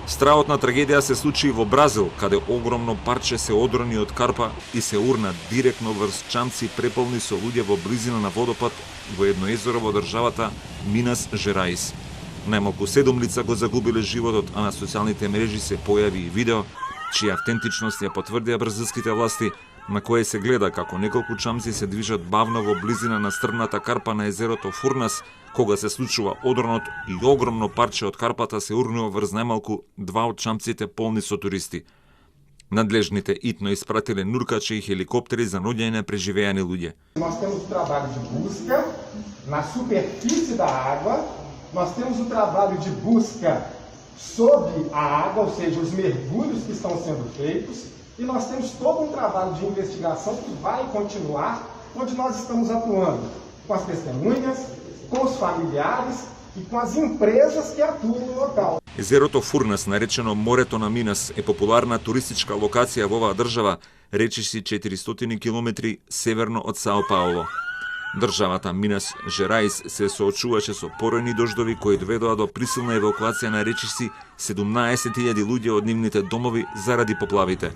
Страхотна трагедија се случи во Бразил, каде огромно парче се одрони од карпа и се урна директно врз чамци преполни со луѓе во близина на водопад во едно езеро во државата Минас Жераис. Најмалку 7 лица го загубиле животот, а на социјалните мрежи се појави и видео, чија автентичност ја потврдија бразилските власти, на кое се гледа како неколку чамци се движат бавно во близина на стрмната карпа на езерото Фурнас, кога се случува одронот и огромно парче од карпата се урнува врз најмалку 2 од чамците полни со туристи. Надлежните итно испратиле нуркачи и хеликоптери за наоѓање на преживеани луѓе. Nós temos o trabalho de busca na superfície da água, nós temos o trabalho de busca sob a água, ou seja, os mergulhos que estão sendo feitos, e nós temos todo um trabalho de investigação que vai continuar, onde nós estamos atuando com as testemunhas, com os familiares e com as empresas que atuam no local. Езерото Фурнас, наречено Морето на Минас, е популарна туристичка локација во оваа држава, речиси 400 километри северно од Сао Пауло. Државата Минас Жераис се соочуваше со поројни дождови кои доведоа до присилна евакуација на речиси 17.000 луѓе од нивните домови заради поплавите.